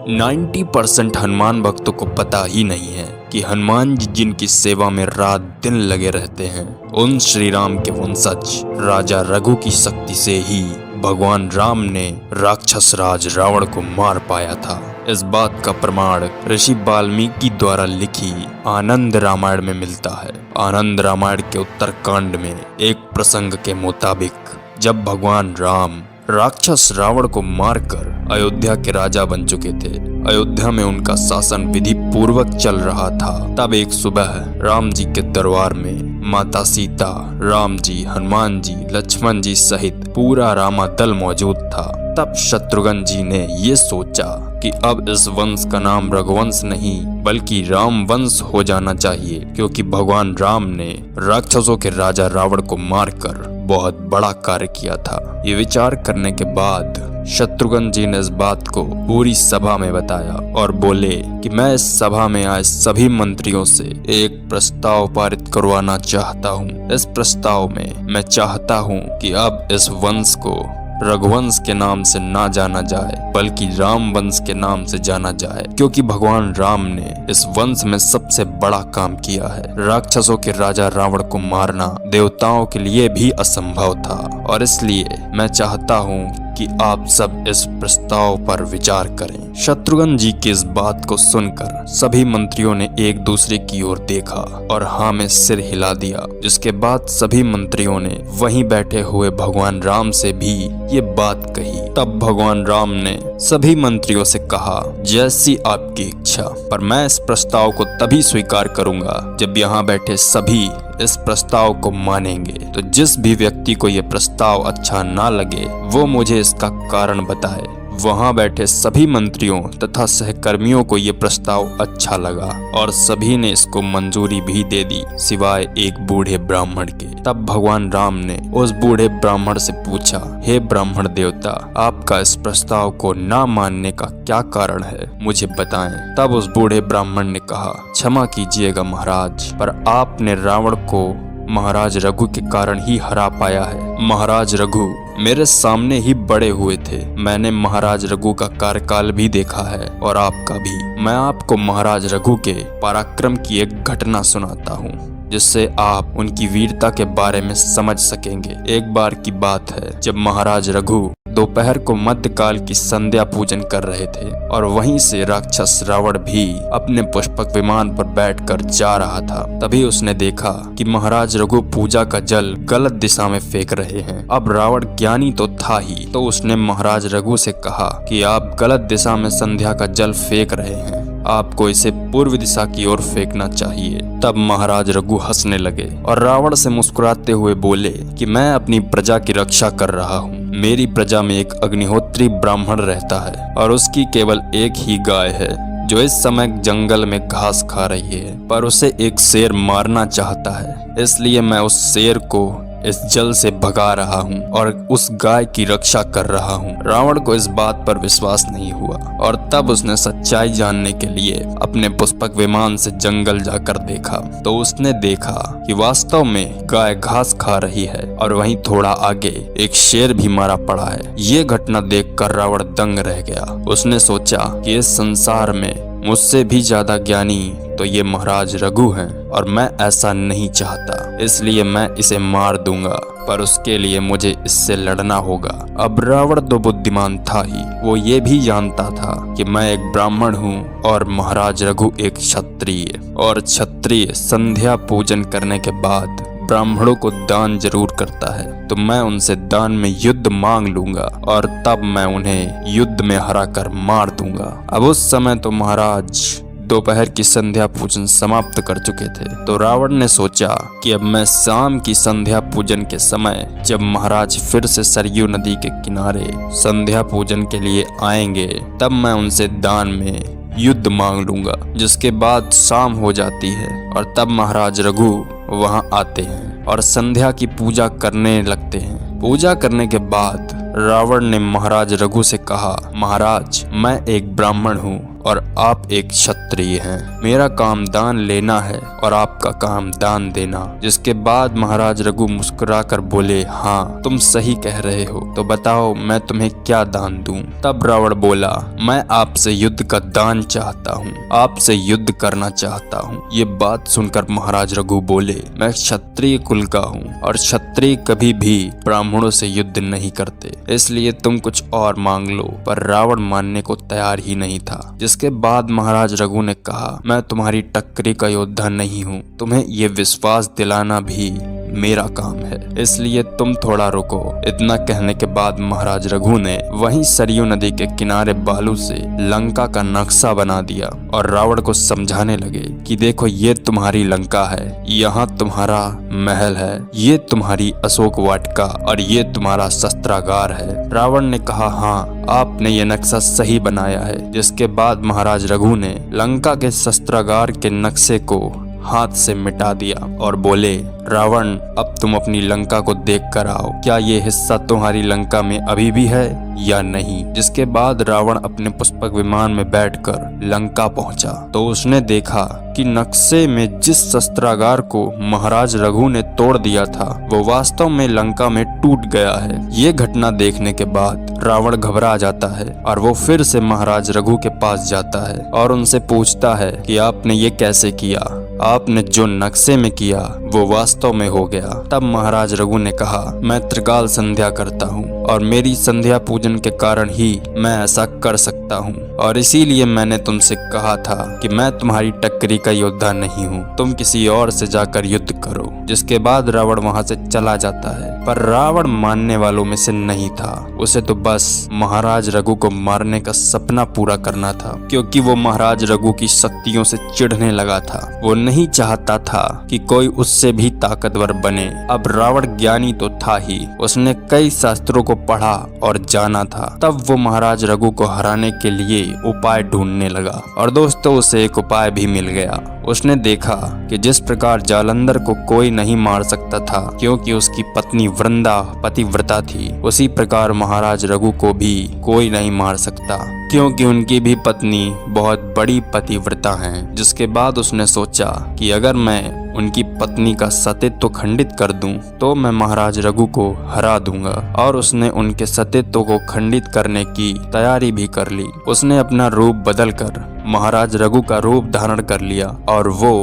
90% हनुमान भक्तों को पता ही नहीं है कि हनुमान जी जिनकी सेवा में रात दिन लगे रहते हैं, उन श्री राम के वंशज राजा रघु की शक्ति से ही भगवान राम ने राक्षस राज रावण को मार पाया था। इस बात का प्रमाण ऋषि वाल्मीकि द्वारा लिखी आनंद रामायण में मिलता है। आनंद रामायण के उत्तरकांड में एक प्रसंग के मुताबिक जब भगवान राम राक्षस रावण को मारकर अयोध्या के राजा बन चुके थे, अयोध्या में उनका शासन विधि पूर्वक चल रहा था, तब एक सुबह राम जी के दरबार में माता सीता, राम जी, हनुमान जी, लक्ष्मण जी सहित पूरा रामा दल मौजूद था। तब शत्रुघ्न जी ने ये सोचा कि अब इस वंश का नाम रघुवंश नहीं बल्कि राम वंश हो जाना चाहिए, क्योंकि भगवान राम ने राक्षसों के राजा रावण को मारकर बहुत बड़ा कार्य किया था। ये विचार करने के बाद शत्रुघ्न जी ने इस बात को पूरी सभा में बताया और बोले कि मैं इस सभा में आए सभी मंत्रियों से एक प्रस्ताव पारित करवाना चाहता हूँ। इस प्रस्ताव में मैं चाहता हूँ कि अब इस वंश को रघुवंश के नाम से ना जाना जाए बल्कि राम वंश के नाम से जाना जाए, क्योंकि भगवान राम ने इस वंश में सबसे बड़ा काम किया है। राक्षसों के राजा रावण को मारना देवताओं के लिए भी असंभव था और इसलिए मैं चाहता हूँ कि आप सब इस प्रस्ताव पर विचार करें। शत्रुघ्न जी की इस बात को सुनकर सभी मंत्रियों ने एक दूसरे की ओर देखा और हाँ में सिर हिला दिया, जिसके बाद सभी मंत्रियों ने वहीं बैठे हुए भगवान राम से भी ये बात कही। तब भगवान राम ने सभी मंत्रियों से कहा, जैसी आपकी इच्छा, पर मैं इस प्रस्ताव को तभी स्वीकार करूंगा जब यहाँ बैठे सभी इस प्रस्ताव को मानेंगे। तो जिस भी व्यक्ति को ये प्रस्ताव अच्छा ना लगे वो मुझे इसका कारण बताए। वहां बैठे सभी मंत्रियों तथा सहकर्मियों को ये प्रस्ताव अच्छा लगा और सभी ने इसको मंजूरी भी दे दी, सिवाय एक बूढ़े ब्राह्मण के। तब भगवान राम ने उस बूढ़े ब्राह्मण से पूछा, हे ब्राह्मण देवता, आपका इस प्रस्ताव को ना मानने का क्या कारण है, मुझे बताएं। तब उस बूढ़े ब्राह्मण ने कहा, क्षमा कीजिएगा महाराज, पर आपने रावण को महाराज रघु के कारण ही हरा पाया है। महाराज रघु मेरे सामने ही बड़े हुए थे। मैंने महाराज रघु का कार्यकाल भी देखा है और आपका भी। मैं आपको महाराज रघु के पराक्रम की एक घटना सुनाता हूँ, जिससे आप उनकी वीरता के बारे में समझ सकेंगे। एक बार की बात है जब महाराज रघु दोपहर को मध्यकाल की संध्या पूजन कर रहे थे और वहीं से राक्षस रावण भी अपने पुष्पक विमान पर बैठकर जा रहा था। तभी उसने देखा कि महाराज रघु पूजा का जल गलत दिशा में फेंक रहे हैं। अब रावण ज्ञानी तो था ही, तो उसने महाराज रघु से कहा कि आप गलत दिशा में संध्या का जल फेंक रहे हैं, आपको इसे पूर्व दिशा की ओर फेंकना चाहिए। तब महाराज रघु हंसने लगे और रावण से मुस्कुराते हुए बोले कि मैं अपनी प्रजा की रक्षा कर रहा हूँ। मेरी प्रजा में एक अग्निहोत्री ब्राह्मण रहता है और उसकी केवल एक ही गाय है जो इस समय जंगल में घास खा रही है, पर उसे एक शेर मारना चाहता है, इसलिए मैं उस शेर को इस जल से भगा रहा हूँ और उस गाय की रक्षा कर रहा हूँ। रावण को इस बात पर विश्वास नहीं हुआ और तब उसने सच्चाई जानने के लिए अपने पुष्पक विमान से जंगल जाकर देखा, तो उसने देखा कि वास्तव में गाय घास खा रही है और वहीं थोड़ा आगे एक शेर भी मारा पड़ा है। ये घटना देखकर रावण दंग रह गया। उसने सोचा कि इस संसार में मुझसे भी ज्यादा ज्ञानी तो ये महाराज रघु हैं और मैं ऐसा नहीं चाहता, इसलिए मैं इसे मार दूंगा, पर उसके लिए मुझे इससे लड़ना होगा। अब रावण तो बुद्धिमान था ही, वो ये भी जानता था कि मैं एक ब्राह्मण हूँ और महाराज रघु एक क्षत्रिय, और क्षत्रिय संध्या पूजन करने के बाद ब्राह्मणों को दान जरूर करता है, तो मैं उनसे दान में युद्ध मांग लूंगा और तब मैं उन्हें युद्ध में हरा कर मार दूंगा। अब उस समय तो महाराज दोपहर की संध्या पूजन समाप्त कर चुके थे, तो रावण ने सोचा कि अब मैं शाम की संध्या पूजन के समय जब महाराज फिर से सरयू नदी के किनारे संध्या पूजन के लिए आएंगे, तब मैं उनसे दान में युद्ध मांग लूंगा। जिसके बाद शाम हो जाती है और तब महाराज रघु वहां आते हैं और संध्या की पूजा करने लगते हैं। पूजा करने के बाद रावण ने महाराज रघु से कहा, महाराज मैं एक ब्राह्मण हूँ और आप एक क्षत्रिय हैं। मेरा काम दान लेना है और आपका काम दान देना। जिसके बाद महाराज रघु मुस्कुराकर बोले, हाँ तुम सही कह रहे हो, तो बताओ मैं तुम्हें क्या दान दूं। तब रावण बोला, मैं आपसे युद्ध का दान चाहता हूँ, आपसे युद्ध करना चाहता हूँ। ये बात सुनकर महाराज रघु बोले, मैं क्षत्रिय कुल का हूँ और क्षत्रिय कभी भी ब्राह्मणों से युद्ध नहीं करते, इसलिए तुम कुछ और मांग लो। पर रावण मानने को तैयार ही नहीं था। जिसके बाद महाराज रघु ने कहा, मैं तुम्हारी टक्करी का योद्धा नहीं हूँ, तुम्हें ये विश्वास दिलाना भी मेरा काम है, इसलिए तुम थोड़ा रुको। इतना कहने के बाद महाराज रघु ने वहीं सरयू नदी के किनारे बालू से लंका का नक्शा बना दिया और रावण को समझाने लगे कि देखो ये तुम्हारी लंका है, यहाँ तुम्हारा महल है, ये तुम्हारी अशोक वाटिका और ये तुम्हारा शस्त्रागार है। रावण ने कहा, हाँ आपने ये नक्शा सही बनाया है। जिसके बाद महाराज रघु ने लंका के शस्त्रागार के नक्शे को हाथ से मिटा दिया और बोले, रावण अब तुम अपनी लंका को देख कर आओ, क्या ये हिस्सा तुम्हारी लंका में अभी भी है या नहीं। जिसके बाद रावण अपने पुष्पक विमान में बैठकर लंका पहुंचा तो उसने देखा कि नक्शे में जिस शस्त्रागार को महाराज रघु ने तोड़ दिया था वो वास्तव में लंका में टूट गया है। ये घटना देखने के बाद रावण घबरा जाता है और वो फिर से महाराज रघु के पास जाता है और उनसे पूछता है कि आपने ये कैसे किया, आपने जो नक्शे में किया वो वास्तव में हो गया। तब महाराज रघु ने कहा, मैं त्रिकाल संध्या करता हूँ और मेरी संध्या पूजन के कारण ही मैं ऐसा कर सकता हूँ और इसीलिए मैंने तुमसे कहा था कि मैं तुम्हारी टक्करी का योद्धा नहीं हूँ, तुम किसी और से जाकर युद्ध करो। जिसके बाद रावण वहाँ से चला जाता है। पर रावण मानने वालों में से नहीं था, उसे तो बस महाराज रघु को मारने का सपना पूरा करना था, क्योंकि वो महाराज रघु की शक्तियों से चिढ़ने लगा था। वो नहीं चाहता था कि कोई उससे भी ताकतवर बने। अब रावण ज्ञानी तो था ही, उसने कई शास्त्रों को पढ़ा और जाना था। तब वो महाराज रघु को हराने के लिए उपाय ढूंढने लगा और दोस्तों उसे एक उपाय भी मिल गया। उसने देखा कि जिस प्रकार जालंधर को कोई नहीं मार सकता था क्योंकि उसकी पत्नी वृंदा पतिव्रता थी, उसी प्रकार महाराज रघु को भी कोई नहीं मार सकता क्योंकि उनकी भी पत्नी बहुत बड़ी पतिव्रता हैं। जिसके बाद उसने सोचा कि अगर मैं उनकी पत्नी का सतीत्व खंडित कर दूं तो मैं महाराज रघु को हरा दूंगा और उसने उनके सतीत्व को खंडित करने की तैयारी भी कर ली। उसने अपना रूप बदलकर महाराज रघु का रूप धारण कर लिया और वो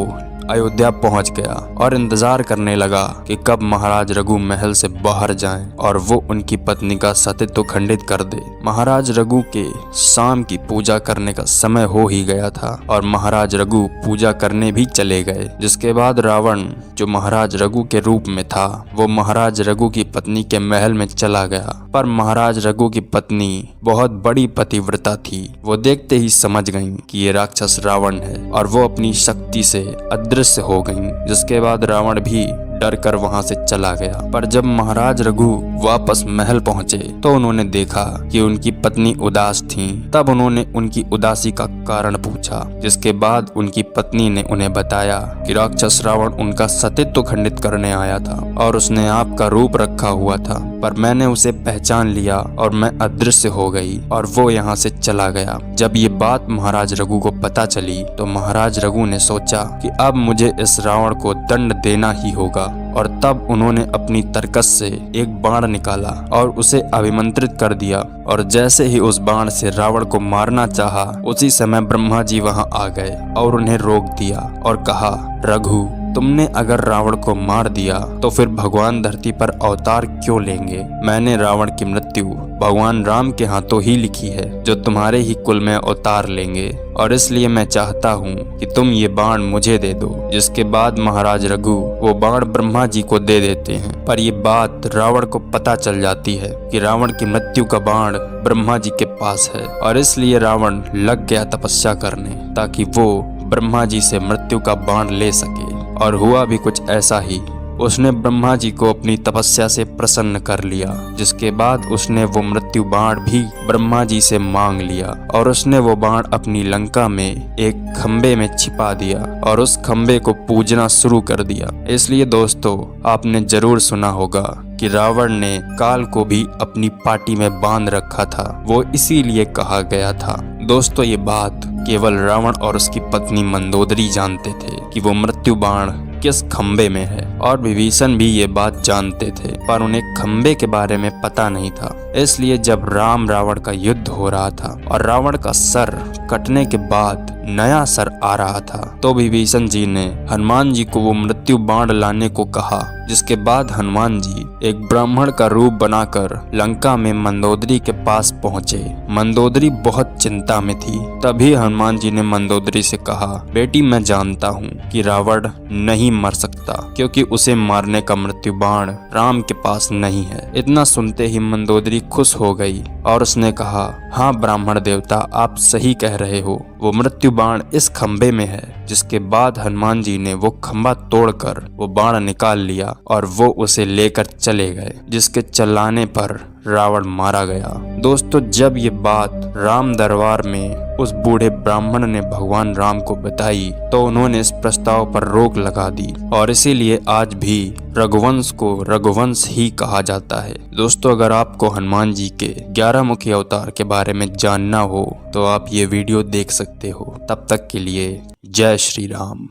अयोध्या पहुंच गया और इंतजार करने लगा कि कब महाराज रघु महल से बाहर जाएं और वो उनकी पत्नी का सतीत्व खंडित कर दे। महाराज रघु के शाम की पूजा करने का समय हो ही गया था और महाराज रघु पूजा करने भी चले गए। जिसके बाद रावण जो महाराज रघु के रूप में था वो महाराज रघु की पत्नी के महल में चला गया। पर महाराज रघु की पत्नी बहुत बड़ी पतिव्रता थी, वो देखते ही समझ गई कि ये राक्षस रावण है और वो अपनी शक्ति से अदृश्य हो गईं। जिसके बाद रावण भी डर कर वहां से चला गया। पर जब महाराज रघु वापस महल पहुंचे तो उन्होंने देखा कि उनकी पत्नी उदास थीं। तब उन्होंने उनकी उदासी का कारण पूछा। जिसके बाद उनकी पत्नी ने उन्हें बताया कि राक्षस रावण उनका सतीत्व खंडित करने आया था और उसने आपका रूप रखा हुआ था, पर मैंने उसे पहचान लिया और मैं अदृश्य हो गई और वो यहाँ से चला गया। जब ये बात महाराज रघु को पता चली तो महाराज रघु ने सोचा कि अब मुझे इस रावण को दंड देना ही होगा और तब उन्होंने अपनी तरकस से एक बाण निकाला और उसे अभिमंत्रित कर दिया और जैसे ही उस बाण से रावण को मारना चाहा उसी समय ब्रह्मा जी वहां आ गए और उन्हें रोक दिया और कहा, रघु तुमने अगर रावण को मार दिया तो फिर भगवान धरती पर अवतार क्यों लेंगे। मैंने रावण की मृत्यु भगवान राम के हाथों ही लिखी है जो तुम्हारे ही कुल में अवतार लेंगे और इसलिए मैं चाहता हूँ कि तुम ये बाण मुझे दे दो। जिसके बाद महाराज रघु वो बाण ब्रह्मा जी को दे देते हैं। पर ये बात रावण को पता चल जाती है कि रावण की मृत्यु का बाण ब्रह्मा जी के पास है और इसलिए रावण लग गया तपस्या करने ताकि वो ब्रह्मा जी से मृत्यु का बाण ले सके। और हुआ भी कुछ ऐसा ही, उसने ब्रह्मा जी को अपनी तपस्या से प्रसन्न कर लिया। जिसके बाद उसने वो मृत्यु बाण भी ब्रह्मा जी से मांग लिया और उसने वो बाण अपनी लंका में एक खंबे में छिपा दिया और उस खंबे को पूजना शुरू कर दिया। इसलिए दोस्तों आपने जरूर सुना होगा कि रावण ने काल को भी अपनी पाटी में बांध रखा था, वो इसीलिए कहा गया था। दोस्तों ये बात केवल रावण और उसकी पत्नी मंदोदरी जानते थे कि वो मृत्यु बाण किस खंबे में है, और विभीषण भी ये बात जानते थे, पर उन्हें खंबे के बारे में पता नहीं था। इसलिए जब राम रावण का युद्ध हो रहा था और रावण का सर कटने के बाद नया सर आ रहा था, तो विभीषण जी ने हनुमान जी को वो मृत्यु बाण लाने को कहा, जिसके बाद हनुमान जी एक ब्राह्मण का रूप बनाकर लंका में मंदोदरी के पास पहुँचे। मंदोदरी बहुत चिंता में थी। तभी हनुमान जी ने मंदोदरी से कहा, बेटी मैं जानता हूँ कि रावण नहीं मर सकता, क्योंकि उसे मारने का मृत्यु बाण राम के पास नहीं है। इतना सुनते ही मंदोदरी खुश हो गई और उसने कहा, हाँ ब्राह्मण देवता आप सही कह रहे हो, वो मृत्यु बाण इस खंबे में है। जिसके बाद हनुमान जी ने वो खंबा तोड़कर वो बाण निकाल लिया और वो उसे लेकर चले गए, जिसके चलाने पर रावण मारा गया। दोस्तों जब ये बात राम दरबार में उस बूढ़े ब्राह्मण ने भगवान राम को बताई, तो उन्होंने इस प्रस्ताव पर रोक लगा दी, और इसीलिए आज भी रघुवंश को रघुवंश ही कहा जाता है। दोस्तों अगर आपको हनुमान जी के 11 मुखी अवतार के बारे में जानना हो तो आप ये वीडियो देख सकते हो। तब तक के लिए जय श्री राम।